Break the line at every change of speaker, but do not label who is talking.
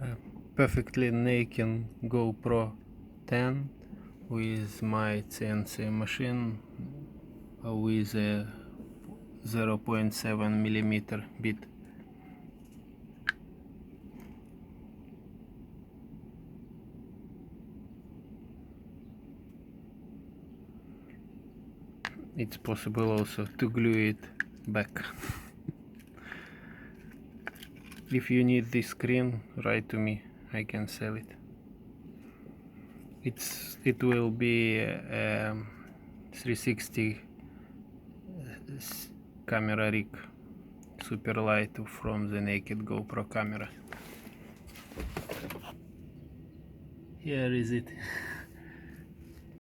a perfectly naked GoPro 10 with my CNC machine with a 0.7 millimeter bit. It's possible also to glue it back. If you need this screen, write to me, I can sell it. It will be a 360 camera rig, super light from the naked GoPro camera. Here is it.